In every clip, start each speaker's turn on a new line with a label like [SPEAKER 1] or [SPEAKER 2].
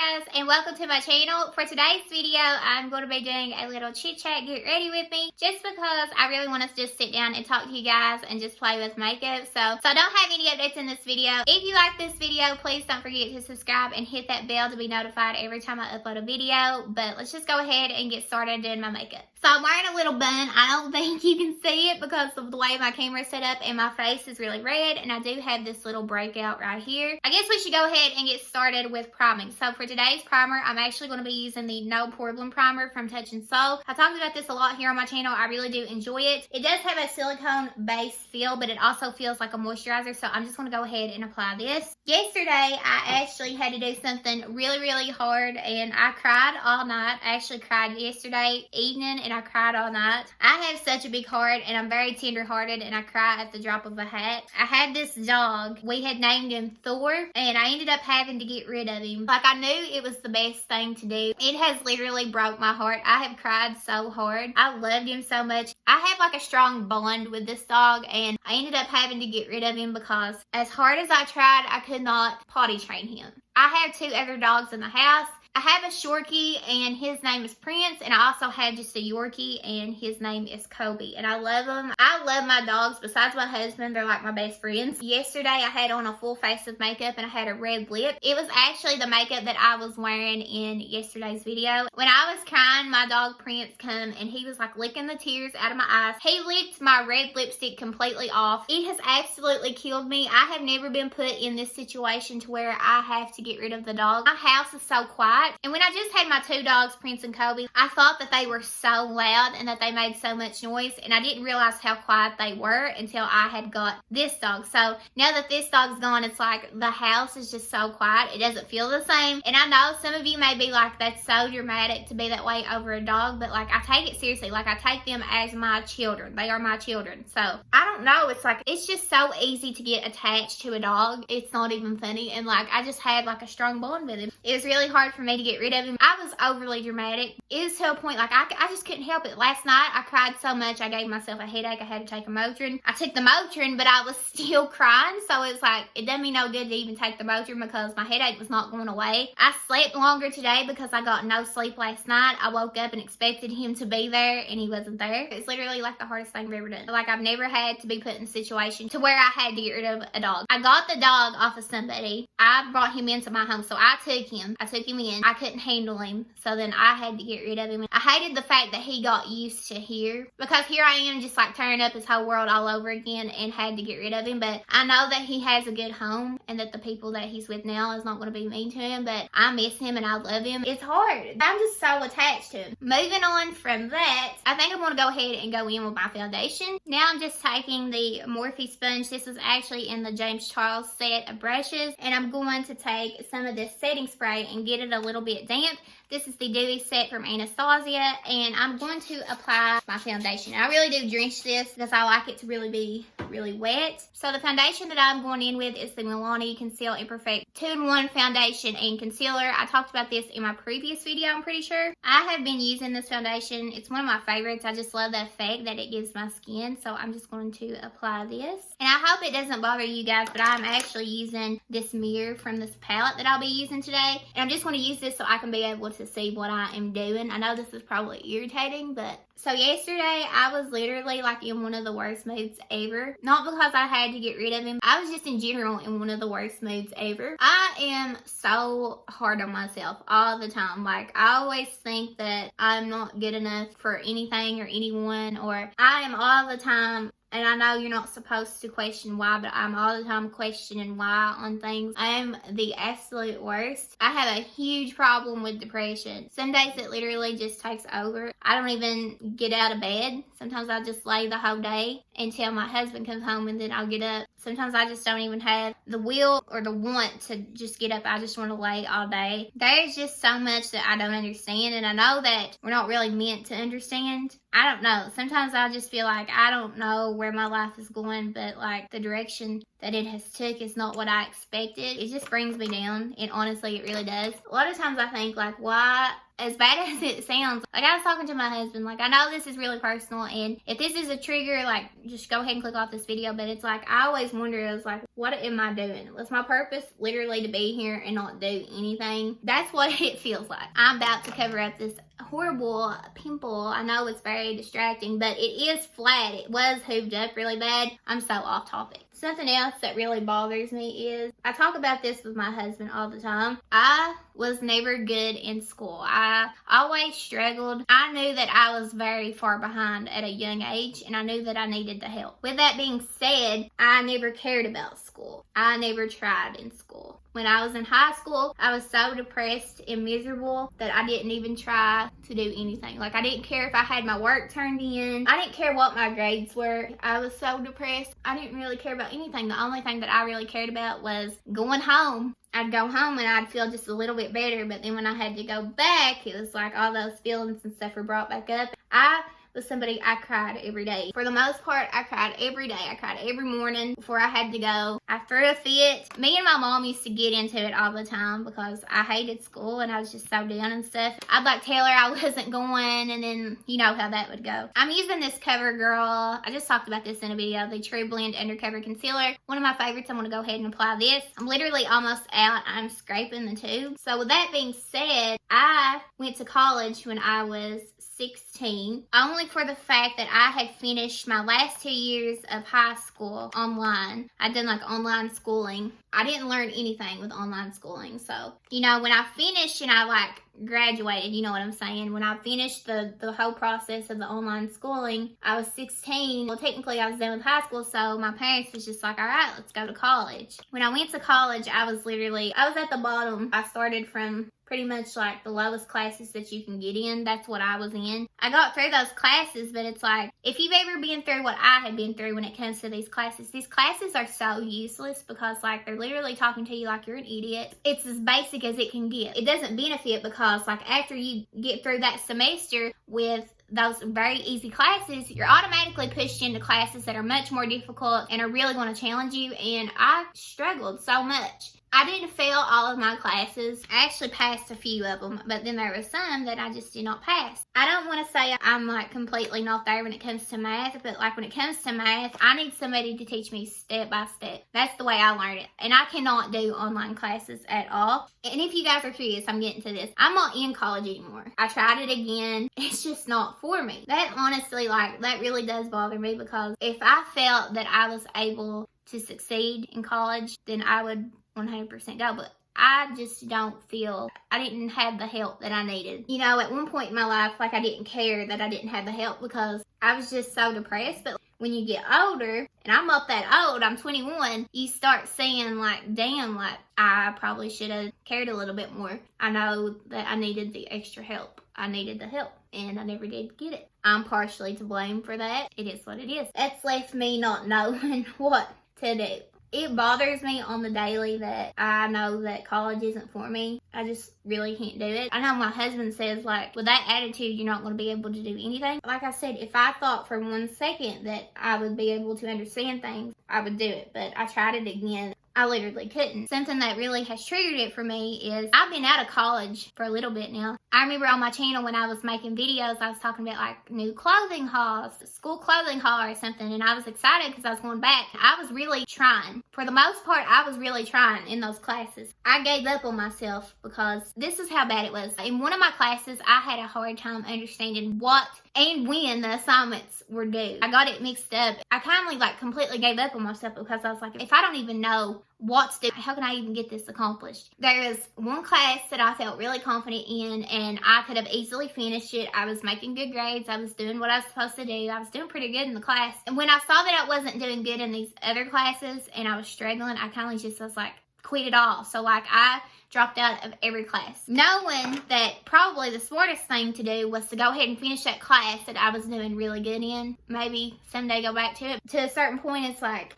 [SPEAKER 1] guys, and welcome to my channel. For today's video, I'm going to be doing a little chit chat, get ready with me, just because I really want to just sit down and talk to you guys and just play with makeup. So I don't have any updates in this video. If you like this video, please don't forget to subscribe and hit that bell to be notified every time I upload a video. But let's just go ahead and get started doing my makeup. So I'm wearing a little bun. I don't think you can see it because of the way my camera is set up and my face is really red, and I do have this little breakout right here. I guess we should go ahead and get started with priming. So for today's primer, I'm actually going to be using the No Problem Primer from Touch in Sol. I talked about this a lot here on my channel. I really do enjoy it. It does have a silicone base feel, but it also feels like a moisturizer, so I'm just going to go ahead and apply this. Yesterday, I actually had to do something really hard, and I cried all night. I actually cried yesterday evening, and I cried all night. I have such a big heart, and I'm very tender-hearted, and I cry at the drop of a hat. I had this dog. We had named him Thor, and I ended up having to get rid of him. Like, I knew it was the best thing to do. It has literally broke my heart. I have cried so hard. I loved him so much. I have like a strong bond with this dog, and I ended up having to get rid of him because as hard as I tried, I could not potty train him. I have two other dogs in the house. I have a Shorkie, and his name is Prince, and I also have just a Yorkie, and his name is Kobe, and I love them. I love my dogs. Besides my husband, they're like my best friends. Yesterday, I had on a full face of makeup, and I had a red lip. It was actually the makeup that I was wearing in yesterday's video. When I was crying, my dog Prince come, and he was like licking the tears out of my eyes. He licked my red lipstick completely off. It has absolutely killed me. I have never been put in this situation to where I have to get rid of the dog. My house is so quiet. And when I just had my two dogs, Prince and Kobe, I thought that they were so loud and that they made so much noise, and I didn't realize how quiet they were until I had got this dog. So now that this dog's gone, it's like the house is just so quiet. It doesn't feel the same. And I know some of you may be like, that's so dramatic to be that way over a dog, but like, I take it seriously. Like, I take them as my children. They are my children. So I don't know. It's like, it's just so easy to get attached to a dog. It's not even funny. And like, I just had like a strong bond with him. It was really hard for me to get rid of him. I was overly dramatic. It was to a point like I just couldn't help it. Last night I cried so much I gave myself a headache. I had to take a Motrin. I took the Motrin, but I was still crying, so it's like it done me no good to even take the Motrin because my headache was not going away. I slept longer today because I got no sleep last night. I woke up and expected him to be there, and he wasn't there. It's literally like the hardest thing I've ever done. Like, I've never had to be put in a situation to where I had to get rid of a dog. I got the dog off of somebody. I brought him into my home, so I took him in. I couldn't handle him, so then I had to get rid of him. I hated the fact that he got used to here, because here I am just like tearing up his whole world all over again and had to get rid of him. But I know that he has a good home and that the people that he's with now is not going to be mean to him, but I miss him and I love him. It's hard. I'm just so attached to him. Moving on from that, I think I'm going to go ahead and go in with my foundation. Now I'm just taking the Morphe sponge. This is actually in the James Charles set of brushes, and I'm going to take some of this setting spray and get it a little bit damp. This is the Dewy set from Anastasia, and I'm going to apply my foundation. I really do drench this because I like it to really be really wet. So the foundation that I'm going in with is the Milani Conceal and Perfect 2-in-1 foundation and concealer. I talked about this in my previous video, I'm pretty sure. I have been using this foundation. It's one of my favorites. I just love the effect that it gives my skin. So I'm just going to apply this. And I hope it doesn't bother you guys, but I'm actually using this mirror from this palette that I'll be using today. And I'm just going to use this so I can be able to see what I am doing. I know this is probably irritating, but so yesterday I was literally like in one of the worst moods ever. Not because I had to get rid of him. I was just in general in one of the worst moods ever. I am so hard on myself all the time. Like, I always think that I'm not good enough for anything or anyone, or I am all the time. And I know you're not supposed to question why, but I'm all the time questioning why on things. I am the absolute worst. I have a huge problem with depression. Some days it literally just takes over. I don't even get out of bed. Sometimes I just lay the whole day until my husband comes home, and then I'll get up. Sometimes I just don't even have the will or the want to just get up. I just want to lay all day. There's just so much that I don't understand, and I know that we're not really meant to understand. I don't know. Sometimes I just feel like I don't know where my life is going, but like the direction that it has took is not what I expected. It just brings me down, and honestly, it really does. A lot of times I think, like, why, as bad as it sounds, like, I was talking to my husband, like, I know this is really personal, and if this is a trigger, like, just go ahead and click off this video, but it's like, I always wonder, I was like, what am I doing? Was my purpose literally to be here and not do anything? That's what it feels like. I'm about to cover up this horrible pimple. I know it's very distracting, but it is flat. It was hooved up really bad. I'm so off topic. Something else that really bothers me is, I talk about this with my husband all the time. I was never good in school. I always struggled. I knew that I was very far behind at a young age, and I knew that I needed the help. With that being said, I never cared about school. I never tried in school. When I was in high school, I was so depressed and miserable that I didn't even try to do anything. Like, I didn't care if I had my work turned in. I didn't care what my grades were. I was so depressed. I didn't really care about anything. The only thing that I really cared about was going home. I'd go home and I'd feel just a little bit better, but then when I had to go back, it was like all those feelings and stuff were brought back up. I was somebody, I cried every day. For the most part, I cried every day. I cried every morning before I had to go. I threw a fit. Me and my mom used to get into it all the time because I hated school and I was just so down and stuff. I'd like tell her I wasn't going, and then you know how that would go. I'm using this CoverGirl. I just talked about this in a video, the True Blend Undercover Concealer. One of my favorites. I'm going to go ahead and apply this. I'm literally almost out. I'm scraping the tube. So with that being said, I went to college when I was 16, only for the fact that I had finished my last 2 years of high school online. I'd done like online schooling. I didn't learn anything with online schooling. So, you know, when I finished and I like graduated, you know what I'm saying? When I finished the whole process of the online schooling, I was 16. Well, technically I was done with high school, so my parents was just like, all right, let's go to college. When I went to college, I was at the bottom. I started from pretty much like the lowest classes that you can get in. That's what I was in. I got through those classes, but it's like, if you've ever been through what I had been through when it comes to these classes are so useless because like they're literally talking to you like you're an idiot. It's as basic as it can get. It doesn't benefit because like after you get through that semester with those very easy classes, you're automatically pushed into classes that are much more difficult and are really going to challenge you, and I struggled so much. I didn't fail all of my classes. I actually passed a few of them, but then there were some that I just did not pass. I don't want to say I'm like completely not there when it comes to math, but like when it comes to math, I need somebody to teach me step by step. That's the way I learned it. And I cannot do online classes at all. And if you guys are curious, I'm getting to this. I'm not in college anymore. I tried it again. It's just not for me. That honestly, like, that really does bother me because if I felt that I was able to succeed in college, then I would 100% go, but I just don't feel I didn't have the help that I needed. You know, at one point in my life, like I didn't care that I didn't have the help because I was just so depressed. But when you get older, and I'm up that old, I'm 21, you start seeing like, damn, like I probably should have cared a little bit more. I know that I needed the extra help. I needed the help, and I never did get it. I'm partially to blame for that. It is what it is. That's left me not knowing what to do. It bothers me on the daily that I know that college isn't for me. I just really can't do it. I know my husband says, like, with that attitude, you're not going to be able to do anything. Like I said, if I thought for 1 second that I would be able to understand things, I would do it. But I tried it again. I literally couldn't. Something that really has triggered it for me is I've been out of college for a little bit now. I remember on my channel when I was making videos, I was talking about like new clothing hauls, school clothing haul or something, and I was excited because I was going back. I was really trying. For the most part, I was really trying in those classes. I gave up on myself because this is how bad it was. In one of my classes, I had a hard time understanding what and when the assignments were due. I got it mixed up. I kind of like completely gave up on myself because I was like, if I don't even know what's due, how can I even get this accomplished? There was one class that I felt really confident in and I could have easily finished it. I was making good grades. I was doing what I was supposed to do. I was doing pretty good in the class. And when I saw that I wasn't doing good in these other classes and I was struggling, I kind of just was like, quit it all. So like I dropped out of every class, knowing that probably the smartest thing to do was to go ahead and finish that class that I was doing really good in. Maybe someday go back to it. To a certain point, it's like,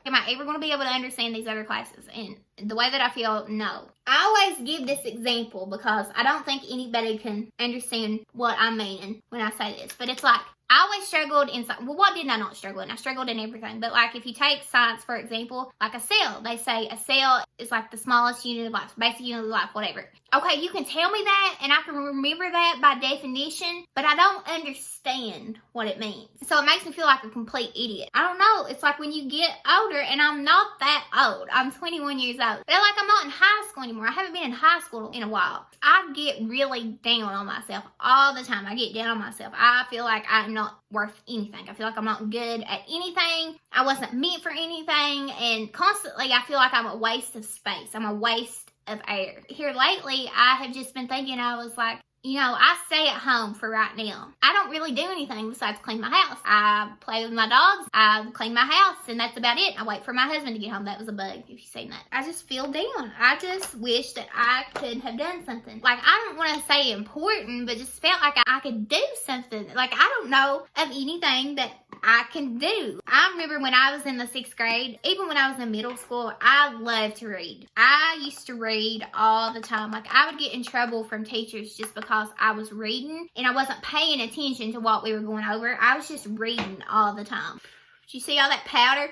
[SPEAKER 1] am I ever going to be able to understand these other classes? And the way that I feel, no. I always give this example because I don't think anybody can understand what I'm meaning when I say this. But it's like, I always struggled in, well, what did I not struggle in? I struggled in everything. But like if you take science, for example, like a cell, they say a cell is like the smallest unit of life, basic unit of life, whatever. Okay, you can tell me that and I can remember that by definition, but I don't understand what it means. So it makes me feel like a complete idiot. I don't know. It's like when you get older, and I'm not that old. I'm 21 years old. But like I'm not in high school anymore. I haven't been in high school in a while. I get really down on myself all the time. I get down on myself. I feel like I'm not worth anything. I feel like I'm not good at anything. I wasn't meant for anything. And constantly I feel like I'm a waste of space. I'm a waste of air. Here lately, I have just been thinking, I was like, you know, I stay at home for right now. I don't really do anything besides clean my house. I play with my dogs. I clean my house, and that's about it. I wait for my husband to get home. That was a bug, if you've seen that. I just feel down. I just wish that I could have done something. Like, I don't want to say important, but just felt like I could do something. Like, I don't know of anything that I can do. I remember when I was in the 6th grade, even when I was in middle school, I loved to read. I used to read all the time. Like, I would get in trouble from teachers just because I was reading and I wasn't paying attention to what we were going over. I was just reading all the time. Did you see all that powder?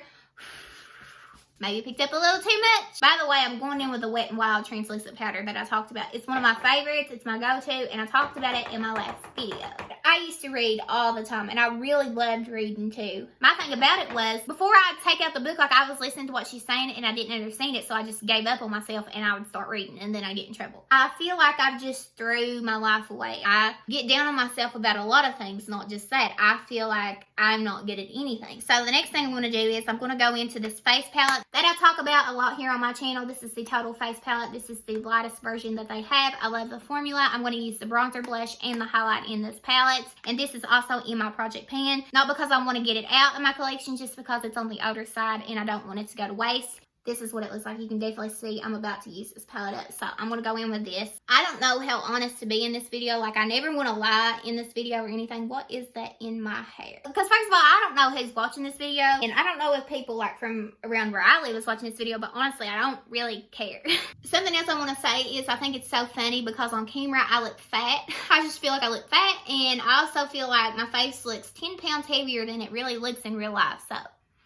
[SPEAKER 1] Maybe picked up a little too much. By the way, I'm going in with the Wet n Wild translucent powder that I talked about. It's one of my favorites. It's my go-to, and I talked about it in my last video. I used to read all the time, and I really loved reading too. My thing about it was, before I'd take out the book, like I was listening to what she's saying, and I didn't understand it, so I just gave up on myself, and I would start reading, and then I get in trouble. I feel like I just threw my life away. I get down on myself about a lot of things, not just that. I feel like I'm not good at anything. So the next thing I'm going to do is I'm going to go into this face palette that I talk about a lot here on my channel. This is the Total Face Palette. This is the lightest version that they have. I love the formula. I'm going to use the bronzer blush and the highlight in this palette. And this is also in my project pan. Not because I want to get it out of my collection, just because it's on the older side and I don't want it to go to waste. This is what it looks like. You can definitely see I'm about to use this palette up. So I'm going to go in with this. I don't know how honest to be in this video. Like, I never want to lie in this video or anything. What is that in my hair? Because first of all, I don't know who's watching this video. And I don't know if people like from around where I live is watching this video. But honestly, I don't really care. Something else I want to say is I think it's so funny because on camera I look fat. I just feel like I look fat. And I also feel like my face looks 10 pounds heavier than it really looks in real life. So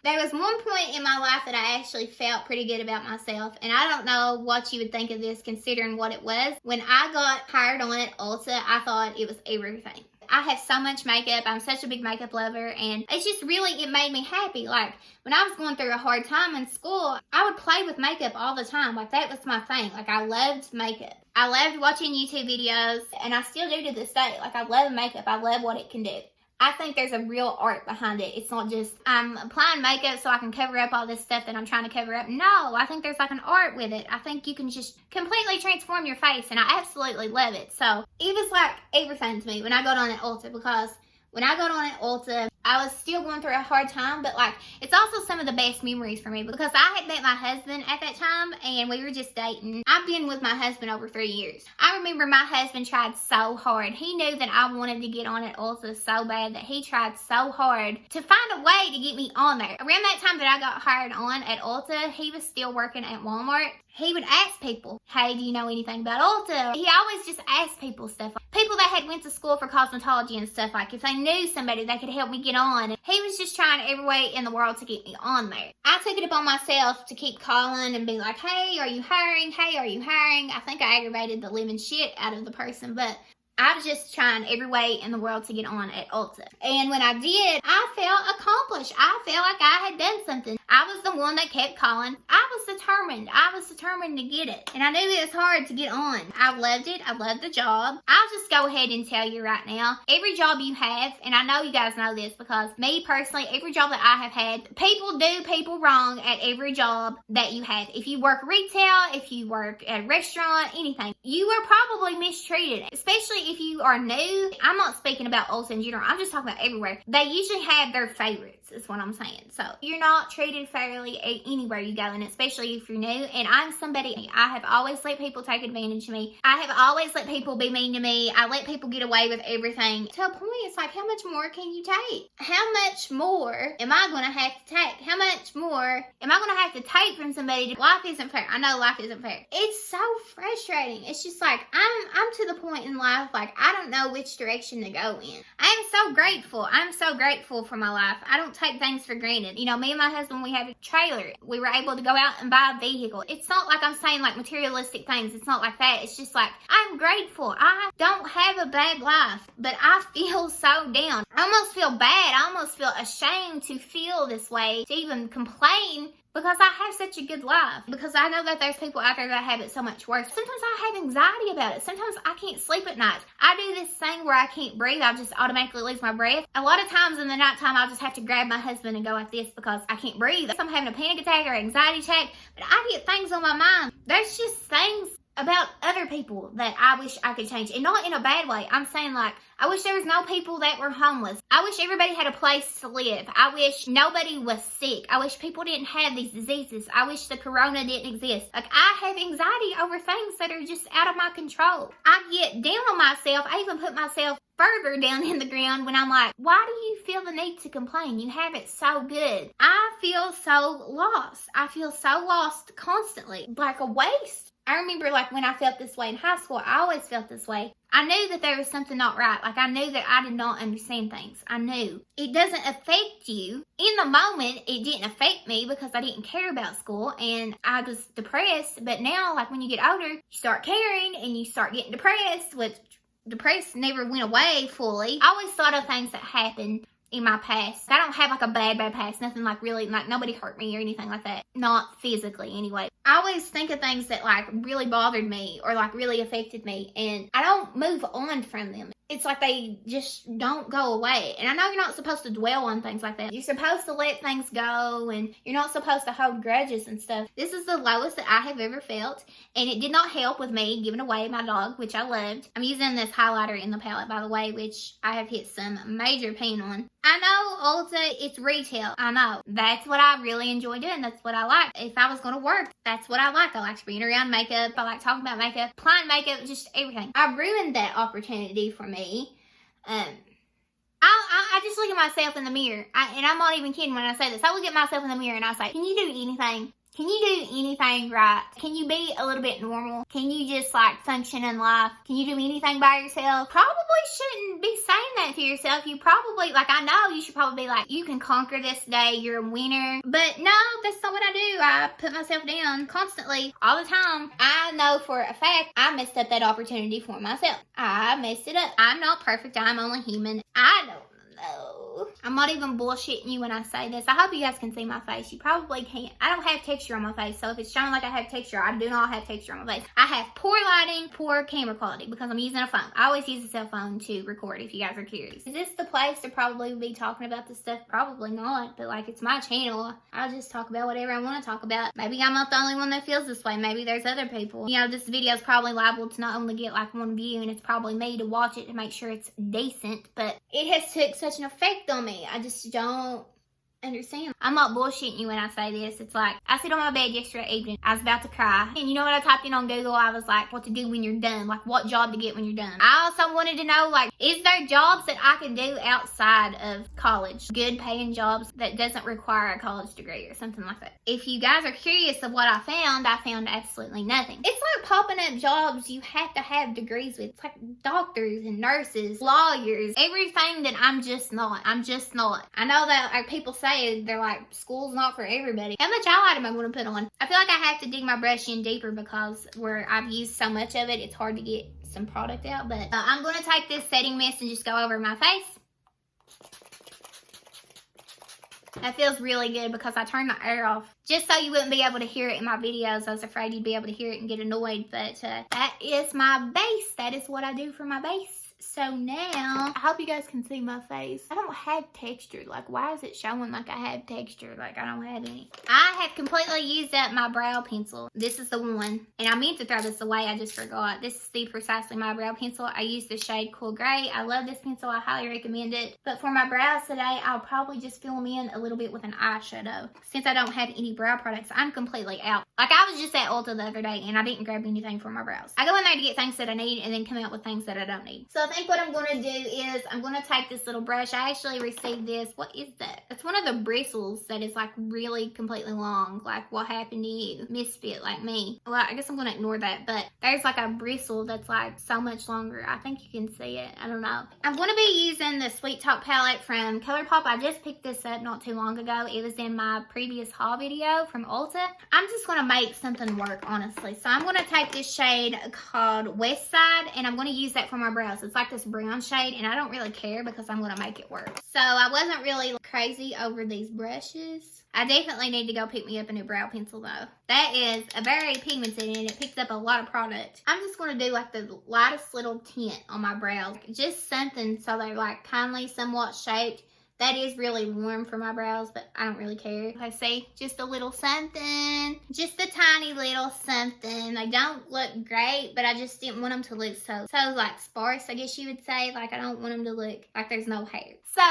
[SPEAKER 1] there was one point in my life that I actually felt pretty good about myself, and I don't know what you would think of this considering what it was. When I got hired on at Ulta, I thought it was everything. I have so much makeup. I'm such a big makeup lover, and it's just really, it made me happy. Like, when I was going through a hard time in school, I would play with makeup all the time. Like, that was my thing. Like, I loved makeup. I loved watching YouTube videos, and I still do to this day. Like, I love makeup. I love what it can do. I think there's a real art behind it. It's not just, I'm applying makeup so I can cover up all this stuff that I'm trying to cover up. No, I think there's like an art with it. I think you can just completely transform your face, and I absolutely love it. So it was like everything to me when I got on at Ulta, because when I got on at Ulta, I was still going through a hard time, but like, it's also some of the best memories for me because I had met my husband at that time and we were just dating. I've been with my husband over 3 years. I remember my husband tried so hard. He knew that I wanted to get on at Ulta so bad that he tried so hard to find a way to get me on there. Around that time that I got hired on at Ulta, he was still working at Walmart. He would ask people, hey, do you know anything about Ulta? He always just asked people stuff. People that had went to school for cosmetology and stuff, like if they knew somebody that could help me get on. He was just trying every way in the world to get me on there. I took it upon myself to keep calling and be like, hey, are you hiring? Hey, are you hiring? I think I aggravated the living shit out of the person, but I was just trying every way in the world to get on at Ulta. And when I did, I felt accomplished. I felt like I had done something. I was the one that kept calling. I was determined. I was determined to get it. And I knew it was hard to get on. I loved it. I loved the job. I'll just go ahead and tell you right now, every job you have, and I know you guys know this because me personally, every job that I have had, people do people wrong at every job that you have. If you work retail, if you work at a restaurant, anything, you are probably mistreated, especially if you are new. I'm not speaking about Ulta in general. I'm just talking about everywhere. They usually have their favorites, is what I'm saying. So you're not treated fairly anywhere you go, and especially if you're new. And I'm somebody, I have always let people take advantage of me. I have always let people be mean to me. I let people get away with everything. To a point, it's like, how much more can you take? How much more am I going to have to take? How much more am I going to have to take from somebody? Life isn't fair. I know life isn't fair. It's so frustrating. It's just like, I'm to the point in life, like, I don't know which direction to go in. I am so grateful. I'm so grateful for my life. I don't take things for granted. You know, me and my husband, we have a trailer. We were able to go out and buy a vehicle. It's not like I'm saying like materialistic things. It's not like that. It's just like, I'm grateful. I don't have a bad life, but I feel so down. I almost feel bad. I almost feel ashamed to feel this way, to even complain, because I have such a good life. Because I know that there's people out there that have it so much worse. Sometimes I have anxiety about it. Sometimes I can't sleep at night. I do this thing where I can't breathe. I just automatically lose my breath. A lot of times in the nighttime, I'll just have to grab my husband and go like this because I can't breathe. I'm having a panic attack or anxiety attack, but I get things on my mind. There's just things about other people that I wish I could change. And not in a bad way. I'm saying like, I wish there was no people that were homeless. I wish everybody had a place to live. I wish nobody was sick. I wish people didn't have these diseases. I wish the corona didn't exist. Like, I have anxiety over things that are just out of my control. I get down on myself. I even put myself further down in the ground when I'm like, why do you feel the need to complain? You have it so good. I feel so lost. I feel so lost constantly. Like a waste. I remember like when I felt this way in high school, I always felt this way. I knew that there was something not right. Like I knew that I did not understand things. I knew. It doesn't affect you. In the moment, it didn't affect me because I didn't care about school and I was depressed. But now, like when you get older, you start caring and you start getting depressed, which depressed never went away fully. I always thought of things that happened in my past. I don't have like a bad past. Nothing like really, like nobody hurt me or anything like that. Not physically anyway. I always think of things that like really bothered me or like really affected me and I don't move on from them. It's like they just don't go away. And I know you're not supposed to dwell on things like that. You're supposed to let things go and you're not supposed to hold grudges and stuff. This is the lowest that I have ever felt. And it did not help with me giving away my dog, which I loved. I'm using this highlighter in the palette, by the way, which I have hit some major pain on. I know Ulta, it's retail. I know. That's what I really enjoy doing. That's what I like. If I was going to work, that's what I like. I like being around makeup. I like talking about makeup, applying makeup, just everything. I ruined that opportunity for me. I just look at myself in the mirror. And I'm not even kidding when I say this. I look at myself in the mirror and I say, can you do anything? Can you do anything right? Can you be a little bit normal? Can you just like function in life? Can you do anything by yourself? Probably shouldn't be saying that to yourself. You probably, like I know you should probably be like, you can conquer this day, you're a winner. But no, that's not what I do. I put myself down constantly, all the time. I know for a fact I messed up that opportunity for myself. I messed it up. I'm not perfect. I'm only human. I don't know. I'm not even bullshitting you when I say this. I hope you guys can see my face. You probably can't. I don't have texture on my face, so if it's showing like I have texture, I do not have texture on my face. I have poor lighting, poor camera quality because I'm using a phone. I always use a cell phone to record if you guys are curious. Is this the place to probably be talking about this stuff? Probably not, but like it's my channel. I'll just talk about whatever I want to talk about. Maybe I'm not the only one that feels this way. Maybe there's other people. You know, this video is probably liable to not only get like one view, and it's probably me to watch it to make sure it's decent, but it has took such an effect on me. I just don't understand. I'm not bullshitting you when I say this. It's like, I sit on my bed yesterday evening. I was about to cry. And you know what I typed in on Google? I was like, what to do when you're done. Like, what job to get when you're done. I also wanted to know, like, is there jobs that I can do outside of college? Good paying jobs that doesn't require a college degree or something like that. If you guys are curious of what I found absolutely nothing. It's like popping up jobs you have to have degrees with. It's like doctors and nurses, lawyers, everything that I'm just not. I'm just not. I know that like people say they're like, school's not for everybody. How much highlight am I going to put on? I feel like I have to dig my brush in deeper because where I've used so much of it, it's hard to get some product out. But I'm going to take this setting mist and just go over my face. That feels really good because I turned my air off just so you wouldn't be able to hear it in my videos. I was afraid you'd be able to hear it and get annoyed, but that is my base. That is what I do for my base. So now, I hope you guys can see my face. I don't have texture. Like, why is it showing like I have texture? Like, I don't have any. I have completely used up my brow pencil. This is the one. And I meant to throw this away. I just forgot. This is the Precisely My Brow Pencil. I use the shade Cool Gray. I love this pencil. I highly recommend it. But for my brows today, I'll probably just fill them in a little bit with an eyeshadow. Since I don't have any brow products, I'm completely out. Like, I was just at Ulta the other day and I didn't grab anything for my brows. I go in there to get things that I need and then come out with things that I don't need. So I think what I'm going to do is I'm going to take this little brush. I actually received this. What is that? It's one of the bristles that is like really completely long. Like, what happened to you? Misfit like me. Well, I guess I'm going to ignore that, but there's like a bristle that's like so much longer. I think you can see it. I don't know. I'm going to be using the Sweet Talk palette from ColourPop. I just picked this up not too long ago. It was in my previous haul video from Ulta. I'm just going to make something work, honestly. So I'm going to take this shade called West Side, and I'm going to use that for my brows. It's like this brown shade, and I don't really care because I'm going to make it work. So I wasn't really crazy over these brushes. I definitely need to go pick me up a new brow pencil though. That is a very pigmented and it picks up a lot of product. I'm just going to do like the lightest little tint on my brows. Just something so they're like kindly somewhat shaped. That is really warm for my brows, but I don't really care. I see just a little something, just a tiny little something. They don't look great, but I just didn't want them to look so like sparse, I guess you would say. Like, I don't want them to look like there's no hair. So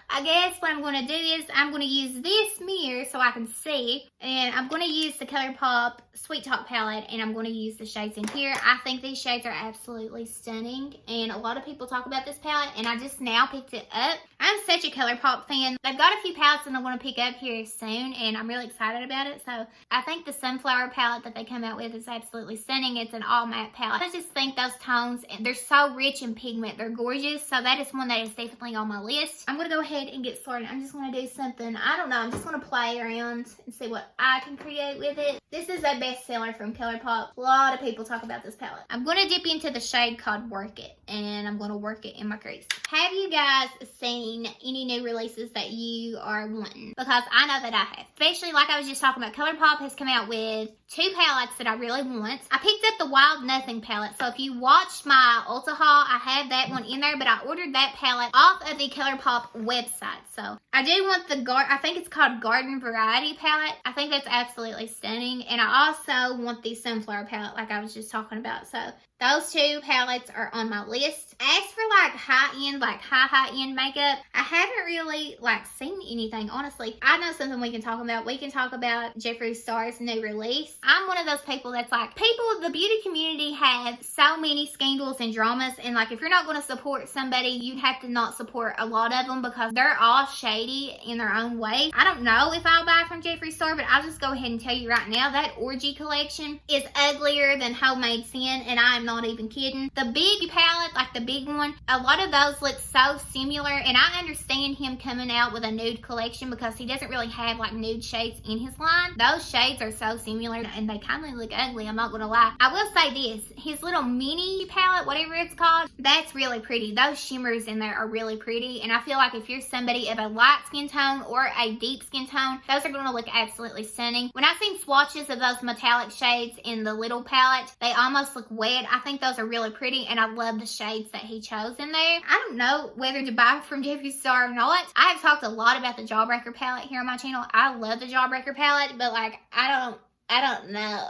[SPEAKER 1] I guess what I'm going to do is I'm going to use this mirror so I can see, and I'm going to use the ColourPop Sweet Talk palette, and I'm going to use the shades in here. I think these shades are absolutely stunning, and a lot of people talk about this palette, and I just now picked it up. I'm such a ColourPop fan. They've got a few palettes that I want to pick up here soon, and I'm really excited about it. So I think the Sunflower palette that they come out with is absolutely stunning. It's an all matte palette. I just think those tones, they're so rich in pigment. They're gorgeous. So that is one that is definitely on my list. I'm going to go ahead and get started. I'm just going to do something, I don't know, I'm just going to play around and see what I can create with it. This is a bestseller from ColourPop. A lot of people talk about this palette. I'm going to dip into the shade called Work It, and I'm going to work it in my crease. Have you guys seen any new releases that you are wanting? Because I know that I have. Especially like I was just talking about, ColourPop has come out with 2 palettes that I really want. I picked up the Wild Nothing palette. So if you watched my Ulta haul, I had that one in there, but I ordered that palette off of the ColourPop website. So I do want the I think it's called Garden Variety palette. I think that's absolutely stunning. And I also want the Sunflower palette like I was just talking about. So those 2 palettes are on my list. As for like high-end, like high-end makeup, I haven't really like seen anything, honestly. I know something we can talk about. We can talk about Jeffree Star's new release. I'm one of those people that's like, the beauty community have so many scandals and dramas, and like if you're not going to support somebody, you have to not support a lot of them because they're all shady in their own way. I don't know if I'll buy from Jeffree Star, but I'll just go ahead and tell you right now, that Orgy collection is uglier than Homemade Sin, and I am not even kidding. The big palette, like the big one, a lot of those look so similar, and I understand him coming out with a nude collection because he doesn't really have like nude shades in his line. Those shades are so similar and they kind of look ugly, I'm not gonna lie. I will say this, his little mini palette, whatever it's called, that's really pretty. Those shimmers in there are really pretty, and I feel like if you're somebody of a light skin tone or a deep skin tone, those are gonna look absolutely stunning. When I've seen swatches of those metallic shades in the little palette, they almost look wet. I think those are really pretty, and I love the shades that he chose in there. I don't know whether to buy from Jeffree Star or not. I have talked a lot about the Jawbreaker palette here on my channel. I love the Jawbreaker palette, but like I don't know.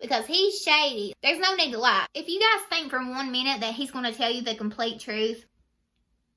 [SPEAKER 1] Because he's shady. There's no need to lie. If you guys think for 1 minute that he's going to tell you the complete truth,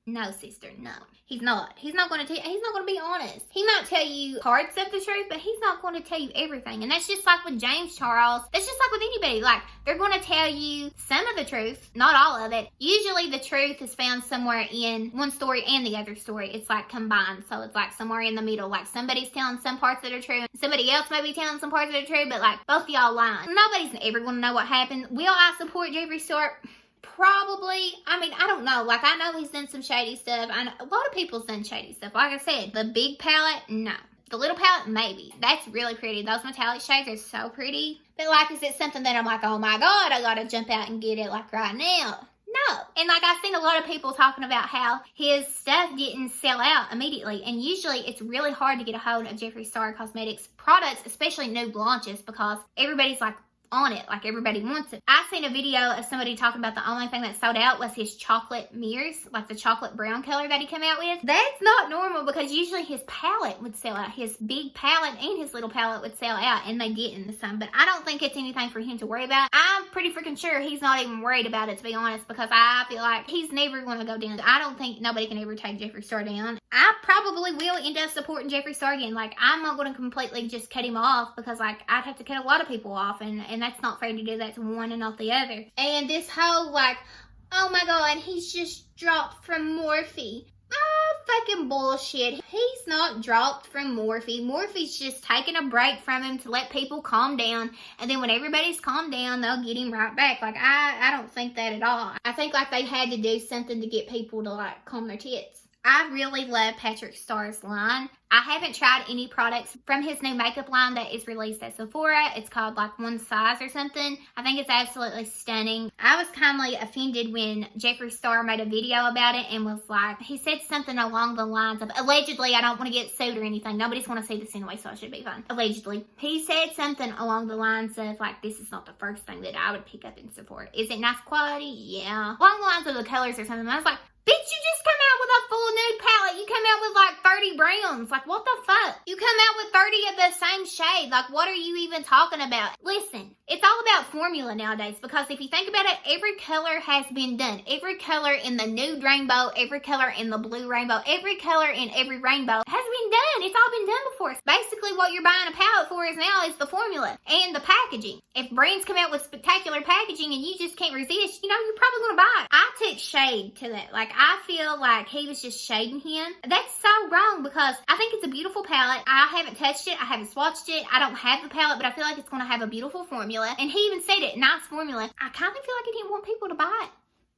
[SPEAKER 1] no, sister, no. He's not. He's not going to tell you. He's not going to be honest. He might tell you parts of the truth, but he's not going to tell you everything. And that's just like with James Charles. That's just like with anybody. Like, they're going to tell you some of the truth, not all of it. Usually the truth is found somewhere in one story and the other story. It's like combined. So it's like somewhere in the middle. Like somebody's telling some parts that are true. Somebody else may be telling some parts that are true, but like both of y'all lying. Nobody's ever going to know what happened. Will I support Jeffree Star? Probably. I mean, I don't know. Like, I know he's done some shady stuff. I know a lot of people's done shady stuff. Like I said, the big palette, no. The little palette, maybe. That's really pretty. Those metallic shades are so pretty. But like, is it something that I'm like, oh my God, I gotta jump out and get it like right now? No. And like, I've seen a lot of people talking about how his stuff didn't sell out immediately. And usually it's really hard to get a hold of Jeffree Star Cosmetics products, especially new launches, because everybody's like, on it, like everybody wants it. I seen a video of somebody talking about the only thing that sold out was his chocolate mirrors, like the chocolate brown color that he came out with. That's not normal because usually his palette would sell out. His big palette and his little palette would sell out, and they didn't. But I don't think it's anything for him to worry about. I'm pretty freaking sure he's not even worried about it, to be honest, because I feel like he's never going to go down. I don't think nobody can ever take Jeffree Star down. I probably will end up supporting Jeffree Star again. Like, I'm not going to completely just cut him off because like I'd have to cut a lot of people off, and that's not fair to do that to one and not the other. And this whole like, Oh my god, he's just dropped from Morphe. Oh, fucking bullshit. He's not dropped from Morphe. Morphe's just taking a break from him to let people calm down. And then when everybody's calmed down, they'll get him right back. Like, I don't think that at all. I think, like, they had to do something to get people to, like, calm their tits. I really love Patrick Starr's line. I haven't tried any products from his new makeup line that is released at Sephora. It's called like One Size or something. I think it's absolutely stunning. I was kindly offended when Jeffree Star made a video about it and was like, he said something along the lines of, allegedly, I don't want to get sued or anything. Nobody's going to see this anyway, so it should be fine. Allegedly. He said something along the lines of like, this is not the first thing that I would pick up in Sephora. Is it nice quality? Yeah. Along the lines of the colors or something. I was like, bitch, you just come out with a full nude palette. You come out with like 30 browns. Like, what the fuck? You come out with 30 of the same shade. Like, what are you even talking about? Listen, it's all about formula nowadays because if you think about it, every color has been done. Every color in the nude rainbow, every color in the blue rainbow, every color in every rainbow has been done. It's all been done before. Basically, what you're buying a palette for is now is the formula and the packaging. If brands come out with spectacular packaging and you just can't resist, you know, you're probably going to buy it. I took shade to that. Like, I feel like he was just shading him. That's so wrong because I think it's a beautiful palette. I haven't touched it. I haven't swatched it. I don't have the palette, but I feel like it's going to have a beautiful formula. And he even said it, nice formula. I kind of feel like he didn't want people to buy it.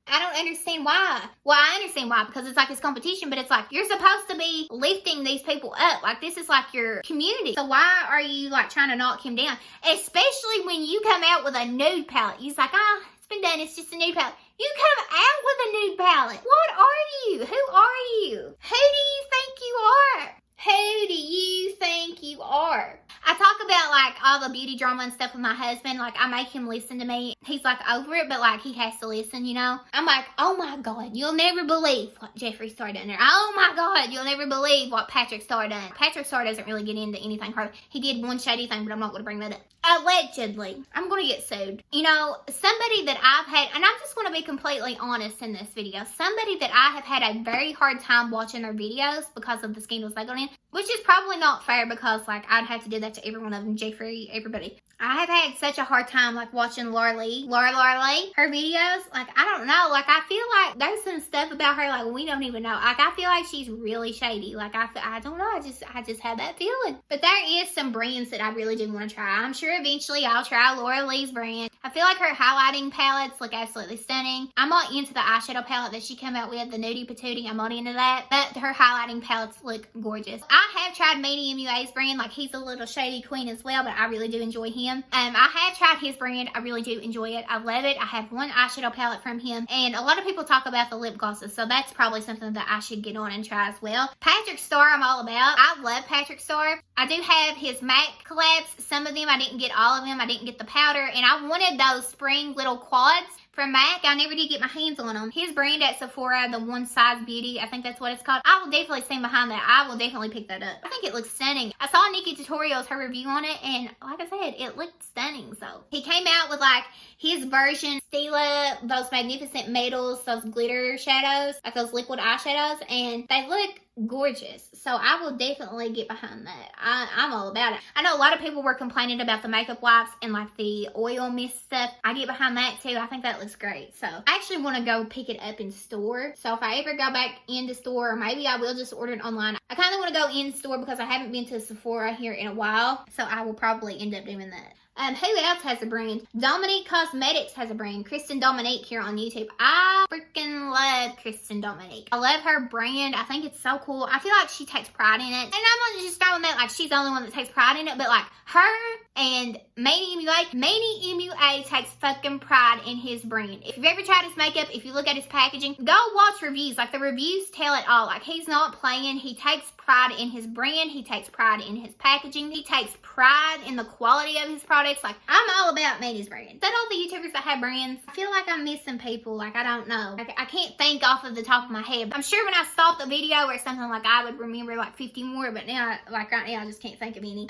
[SPEAKER 1] I don't understand why. Well, I understand why because it's like his competition, but it's like you're supposed to be lifting these people up. Like this is like your community. So why are you like trying to knock him down? Especially when you come out with a nude palette. He's like, it's been done. It's just a nude palette. You come out with a nude palette. What are you? Who are you? Who do you think you are? Who do you think you are? I talk about like all the beauty drama and stuff with my husband. Like I make him listen to me. He's like over it, but like he has to listen, you know? I'm like, oh my God, you'll never believe what Jeffree Star done there. Oh my God, you'll never believe what Patrick Star done. Patrick Star doesn't really get into anything hard. He did one shady thing, but I'm not going to bring that up. Allegedly. I'm going to get sued. You know, somebody that I've had, and I'm just going to be completely honest in this video, somebody that I have had a very hard time watching their videos because of the scandals they got in, which is probably not fair because like I'd have to do that to every one of them, Jeffree, everybody. I have had such a hard time like watching Laura Lee, her videos. Like, I don't know. Like, I feel like there's some stuff about her like we don't even know. Like, I feel like she's really shady. Like, I don't know. I just had that feeling. But there is some brands that I really do want to try. I'm sure eventually I'll try Laura Lee's brand. I feel like her highlighting palettes look absolutely stunning. I'm not into the eyeshadow palette that she came out with, the Nudie Patootie. I'm not into that. But her highlighting palettes look gorgeous. I have tried Manny MUA's brand. Like, he's a little shady queen as well, but I really do enjoy him. I have tried his brand. I really do enjoy it. I love it. I have one eyeshadow palette from him, and a lot of people talk about the lip glosses, so that's probably something that I should get on and try as well. Patrick Star, I'm all about. I love Patrick Star. I do have his MAC collabs. Some of them, I didn't get all of them. I didn't get the powder, and I wanted those spring little quads from MAC. I never did get my hands on them. His brand at Sephora, the One Size Beauty, I think that's what it's called. I will definitely stand behind that. I will definitely pick that up. I think it looks stunning. I saw Nikki Tutorials, her review on it, and like I said, it looked stunning. So he came out with like his version, Stila, those magnificent metals, those glitter shadows, like those liquid eyeshadows, and they look gorgeous. So I will definitely get behind that. I'm all about it. I know a lot of people were complaining about the makeup wipes and like the oil mist stuff. I get behind that too. I think that looks great. So I actually want to go pick it up in store. So if I ever go back into store, or maybe I will just order it online. I kind of want to go in store because I haven't been to Sephora here in a while. So I will probably end up doing that. Who else has a brand? Dominique Cosmetics has a brand. Kristen Dominique here on YouTube. I freaking love Kristen Dominique. I love her brand. I think it's so cool. I feel like she takes pride in it. And I'm not just throwing that like she's the only one that takes pride in it, but like her and Manny MUA takes fucking pride in his brand. If you've ever tried his makeup, if you look at his packaging, go watch reviews. Like the reviews tell it all. Like he's not playing. He takes pride in his brand. He takes pride in his packaging. He takes pride in the quality of his products. Like I'm all about Manny's brand. Is that all the YouTubers that have brands? I feel like I'm missing people. Like I don't know. Like, I can't think off of the top of my head. I'm sure when I stopped the video or something, like I would remember like 50 more, but now, like right now, I just can't think of any.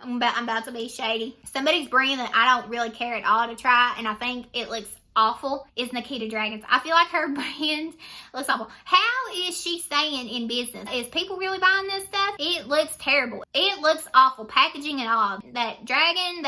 [SPEAKER 1] I'm about to be shady. Somebody's brand that I don't really care at all to try, and I think it looks awful, is Nikita Dragons. I feel like her brand looks awful. How is she staying in business? Is people really buying this stuff? It looks terrible. It looks awful, packaging and all. That dragon,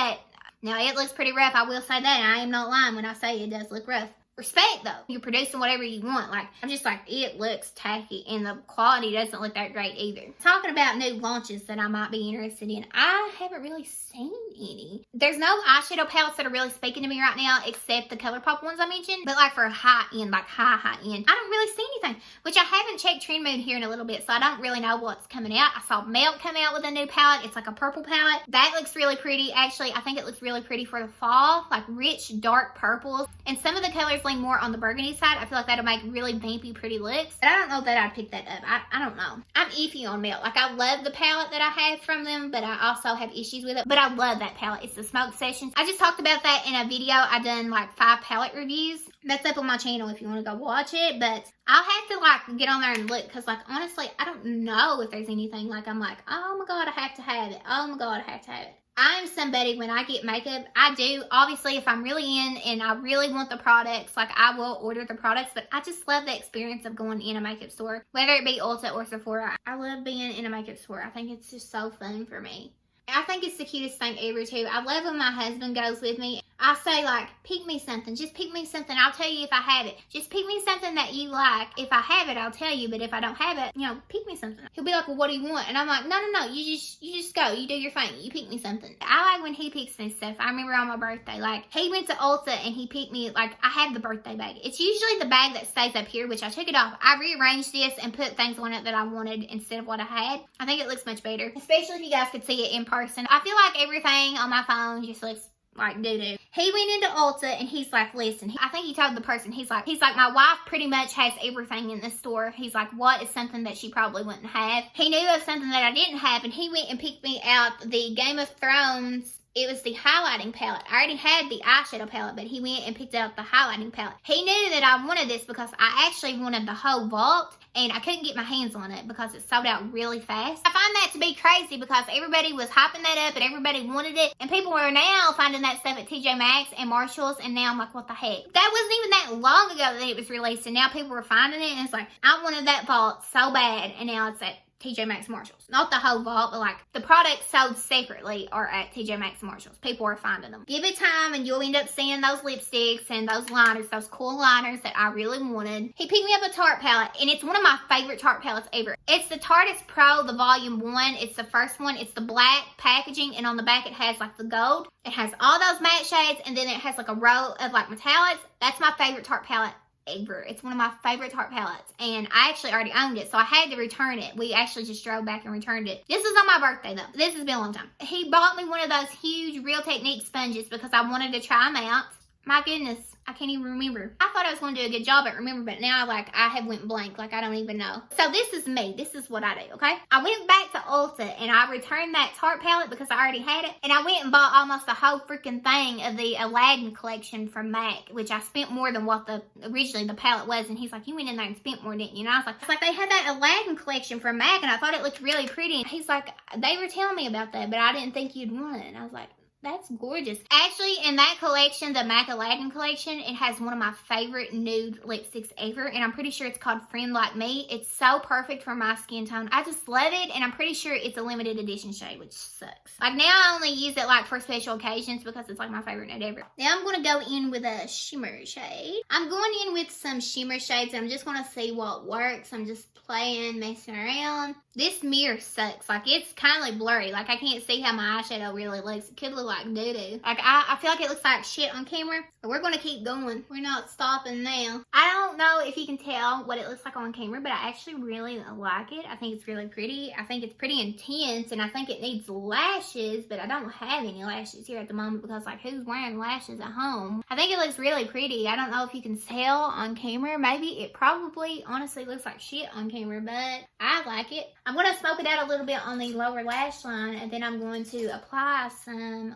[SPEAKER 1] now it looks pretty rough. I will say that. I am not lying when I say it does look rough. respect though. You're producing whatever you want. Like, I'm just like, it looks tacky and the quality doesn't look that great either. Talking about new launches that I might be interested in, I haven't really seen any. There's no eyeshadow palettes that are really speaking to me right now except the ColourPop ones I mentioned. But like for high end, like high end, I don't really see anything. Which I haven't checked Trend Mood here in a little bit, so I don't really know what's coming out. I saw Melt come out with a new palette. It's like a purple palette. That looks really pretty. Actually, I think it looks really pretty for the fall. Like rich, dark purples. And some of the colors lean more on the burgundy side. I feel like that'll make really vampy, pretty looks. But I don't know that I'd pick that up. I don't know. I'm iffy on Melt. Like, I love the palette that I have from them, but I also have issues with it. But I love that palette. It's the Smoke Sessions. I just talked about that in a video. I done like 5 palette reviews. That's up on my channel if you want to go watch it. But I'll have to like get on there and look, because like honestly, I don't know if there's anything like I'm like, oh my god, I have to have it. Oh my god, I have to have it. I'm somebody, when I get makeup, I do, obviously, if I'm really in and I really want the products, like, I will order the products, but I just love the experience of going in a makeup store, whether it be Ulta or Sephora. I love being in a makeup store. I think it's just so fun for me. I think it's the cutest thing ever, too. I love when my husband goes with me. I say, like, pick me something. Just pick me something. I'll tell you if I have it. Just pick me something that you like. If I have it, I'll tell you. But if I don't have it, you know, pick me something. He'll be like, well, what do you want? And I'm like, no. You just go. You do your thing. You pick me something. I like when he picks me stuff. I remember on my birthday, like, he went to Ulta and he picked me, like, I have the birthday bag. It's usually the bag that stays up here, which I took it off. I rearranged this and put things on it that I wanted instead of what I had. I think it looks much better, especially if you guys could see it in person. I feel like everything on my phone just looks like doo-doo. He went into Ulta and he's like, listen, I think he told the person, he's like, my wife pretty much has everything in this store. He's like, what is something that she probably wouldn't have? He knew of something that I didn't have, and he went and picked me out the Game of Thrones. It was the highlighting palette. I already had the eyeshadow palette, but he went and picked out the highlighting palette. He knew that I wanted this because I actually wanted the whole vault, and I couldn't get my hands on it because it sold out really fast. I find that to be crazy because everybody was hyping that up and everybody wanted it, and people are now finding that stuff at TJ Maxx and Marshalls, and now I'm like, what the heck? That wasn't even that long ago that it was released, and now people were finding it, and it's like, I wanted that vault so bad, and now it's at TJ Maxx Marshalls. Not the whole vault, but like the products sold separately are at TJ Maxx Marshalls. People are finding them. Give it time and you'll end up seeing those lipsticks and those liners, those cool liners that I really wanted. He picked me up a Tarte palette, and it's one of my favorite Tarte palettes ever. It's the Tarteist Pro, the volume 1. It's the first one. It's the black packaging, and on the back it has like the gold. It has all those matte shades, and then it has like a row of like metallics. That's my favorite Tarte palette ever. It's one of my favorite Tarte palettes, and I actually already owned it, so I had to return it. We actually just drove back and returned it. This was on my birthday though. This has been a long time. He bought me one of those huge Real Technique sponges because I wanted to try them out. My goodness, I can't even remember. I thought I was going to do a good job at remember, but now like I have went blank. Like I don't even know. So this is me. This is what I do, okay? I went back to Ulta and I returned that Tarte palette because I already had it. And I went and bought almost the whole freaking thing of the Aladdin collection from MAC, which I spent more than what originally the palette was. And he's like, you went in there and spent more, didn't you? And I was like, it's like they had that Aladdin collection from MAC and I thought it looked really pretty. And he's like, they were telling me about that, but I didn't think you'd want it. And I was like, that's gorgeous. Actually, in that collection, the MAC Aladdin collection, it has one of my favorite nude lipsticks ever, and I'm pretty sure it's called Friend Like Me. It's so perfect for my skin tone. I just love it, and I'm pretty sure it's a limited edition shade, which sucks. Like, now I only use it, like, for special occasions because it's, like, my favorite nude ever. Now I'm going to go in with a shimmer shade. I'm going in with some shimmer shades, and I'm just going to see what works. I'm just playing, messing around. This mirror sucks. Like, it's kind of blurry. Like, I can't see how my eyeshadow really looks. It could look like doo-doo. Like, I feel like it looks like shit on camera. But we're going to keep going. We're not stopping now. I don't know if you can tell what it looks like on camera, but I actually really like it. I think it's really pretty. I think it's pretty intense, and I think it needs lashes, but I don't have any lashes here at the moment because, like, who's wearing lashes at home? I think it looks really pretty. I don't know if you can tell on camera. Maybe it probably honestly looks like shit on camera, but I like it. I'm going to smoke it out a little bit on the lower lash line, and then I'm going to apply some,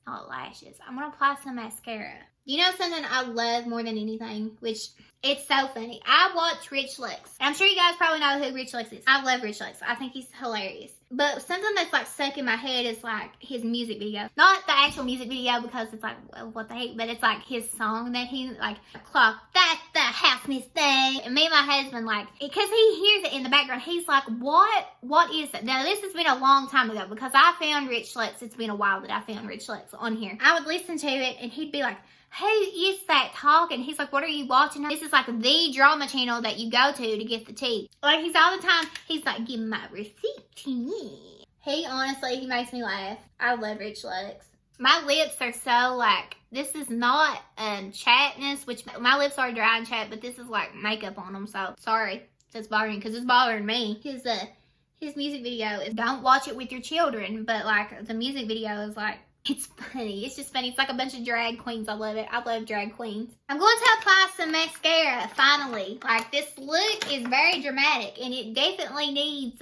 [SPEAKER 1] not lashes. I'm going to apply some mascara. You know something I love more than anything, which it's so funny. I watch Rich Lux. I'm sure you guys probably know who Rich Lux is. I love Rich Lux. I think he's hilarious. But something that's like stuck in my head is like his music video. Not the actual music video because it's like, well, what the heck, but it's like his song that he like, clock, that's the house miss thing. And me and my husband, like, because he hears it in the background, he's like, what is that? Now this has been a long time ago because I found Rich Lux. It's been a while that I found Rich Lux on here. I would listen to it and he'd be like, who is that talking? He's like, what are you watching? This is like the drama channel that you go to get the tea. Like, he's all the time, he's like, give my receipt to me. He honestly, he makes me laugh. I love Rich Lux. My lips are so like, this is not chatness, which my lips are dry and chat, but this is like makeup on them. So sorry, it's bothering because it's bothering me. His music video is, don't watch it with your children, but like the music video is like, it's funny. It's just funny. It's like a bunch of drag queens. I love it. I love drag queens. I'm going to apply some mascara, finally. Like, this look is very dramatic, and it definitely needs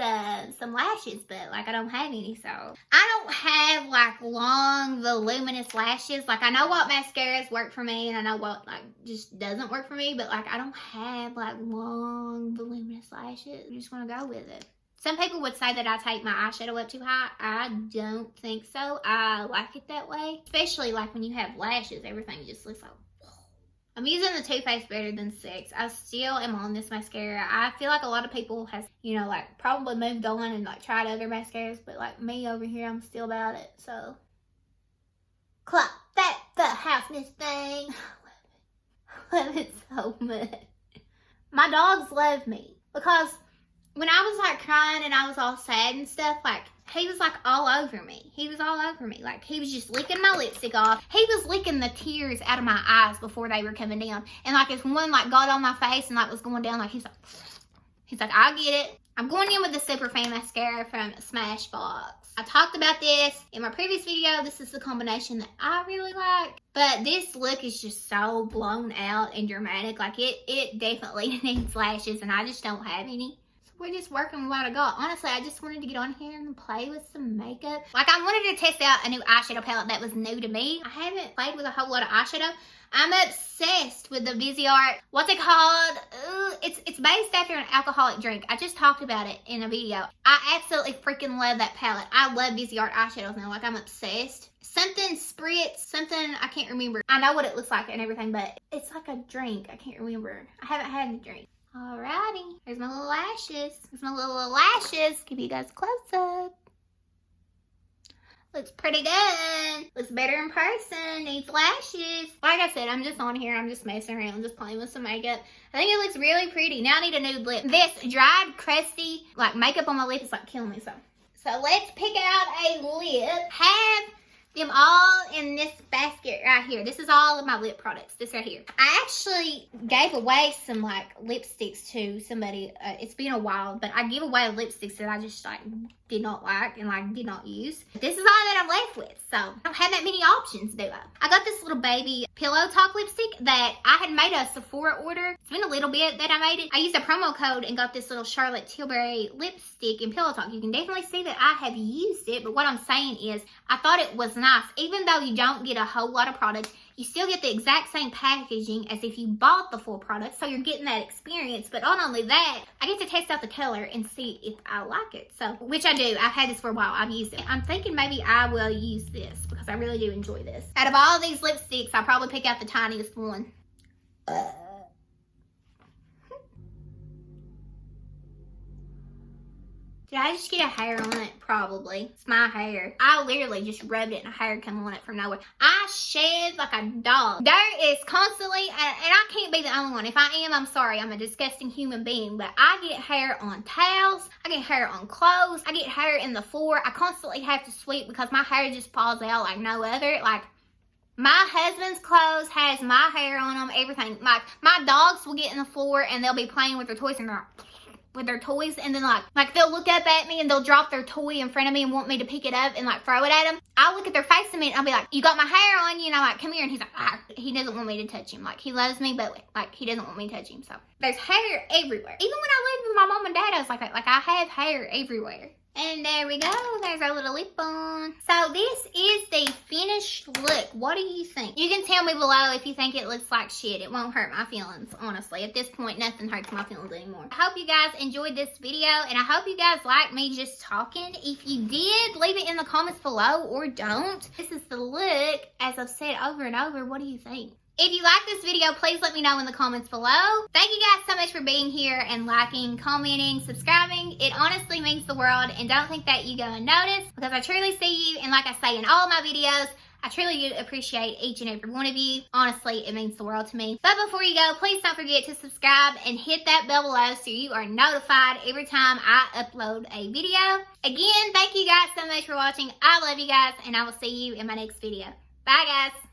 [SPEAKER 1] some lashes, but, like, I don't have any, so. I don't have, like, long, voluminous lashes. Like, I know what mascaras work for me, and I know what, like, just doesn't work for me, but, like, I don't have, like, long, voluminous lashes. I'm just going to go with it. Some people would say that I take my eyeshadow up too high. I don't think so. I like it that way. Especially like when you have lashes, everything just looks like, whoa. I'm using the Too Faced Better Than Sex. I still am on this mascara. I feel like a lot of people has, you know, like probably moved on and like tried other mascaras, but like me over here, I'm still about it. So, clap that the house miss thing. I love it so much. My dogs love me because when I was like crying and I was all sad and stuff, like he was like all over me. He was all over me. Like he was just licking my lipstick off. He was licking the tears out of my eyes before they were coming down. And like if one like got on my face and like was going down, like he's like, I get it. I'm going in with the Super Fan Mascara from Smashbox. I talked about this in my previous video. This is the combination that I really like. But this look is just so blown out and dramatic. Like it definitely needs lashes and I just don't have any. We're just working with what I got. Honestly, I just wanted to get on here and play with some makeup. Like, I wanted to test out a new eyeshadow palette that was new to me. I haven't played with a whole lot of eyeshadow. I'm obsessed with the Viseart. What's it called? It's based after an alcoholic drink. I just talked about it in a video. I absolutely freaking love that palette. I love Viseart eyeshadows now. Like, I'm obsessed. Something spritz, something, I can't remember. I know what it looks like and everything, but it's like a drink. I can't remember. I haven't had the drink. Alrighty, here's my little lashes. Here's my little lashes. Give you guys a close up. Looks pretty good. Looks better in person. Needs lashes. Like I said, I'm just on here. I'm just messing around, just playing with some makeup. I think it looks really pretty. Now I need a nude lip. This dried, crusty, like makeup on my lip is like killing me. So let's pick out a lip. Have them all in this basket right here. This is all of my lip products. This right here. I actually gave away some like lipsticks to somebody. It's been a while, but I give away lipsticks that I just like did not like and like did not use. This is all that I'm left with, so I don't have that many options, do I? I got this little baby pillow talk lipstick that I had made a Sephora order. It's been a little bit that I made it. I used a promo code and got this little Charlotte Tilbury lipstick in pillow talk. You can definitely see that I have used it, but what I'm saying is I thought it was nice. Even though you don't get a whole lot of products, you still get the exact same packaging as if you bought the full product, so you're getting that experience. But not only that, I get to test out the color and see if I like it. So, which I do. I've had this for a while. I've used it. I'm thinking maybe I will use this because I really do enjoy this. Out of all these lipsticks, I'll probably pick out the tiniest one. Did I just get a hair on it? Probably. It's my hair. I literally just rubbed it and a hair come on it from nowhere. I shed like a dog. There is constantly, and I can't be the only one. If I am, I'm sorry. I'm a disgusting human being. But I get hair on towels. I get hair on clothes. I get hair in the floor. I constantly have to sweep because my hair just falls out like no other. Like, my husband's clothes has my hair on them, everything. Like, my dogs will get in the floor and they'll be playing with their toys and they're with their toys, and then like they'll look up at me and they'll drop their toy in front of me and want me to pick it up and like throw it at them. I'll look at their face a minute and I'll be like, you got my hair on you, and I'm like, come here, and he's like, ah. He doesn't want me to touch him. Like, he loves me, but like he doesn't want me to touch him. So there's hair everywhere. Even when I lived with my mom and dad, I was like that. Like, I have hair everywhere. And there we go. There's our little lip on. So this is the finished look. What do you think? You can tell me below if you think it looks like shit. It won't hurt my feelings, honestly. At this point, nothing hurts my feelings anymore. I hope you guys enjoyed this video, and I hope you guys like me just talking. If you did, leave it in the comments below, or don't. This is the look. As I've said over and over, what do you think? If you like this video, please let me know in the comments below. Thank you guys so much for being here and liking, commenting, subscribing. It honestly means the world, and don't think that you go unnoticed because I truly see you. And like I say in all of my videos, I truly do appreciate each and every one of you. Honestly, it means the world to me. But before you go, please don't forget to subscribe and hit that bell below so you are notified every time I upload a video. Again, thank you guys so much for watching. I love you guys, and I will see you in my next video. Bye, guys.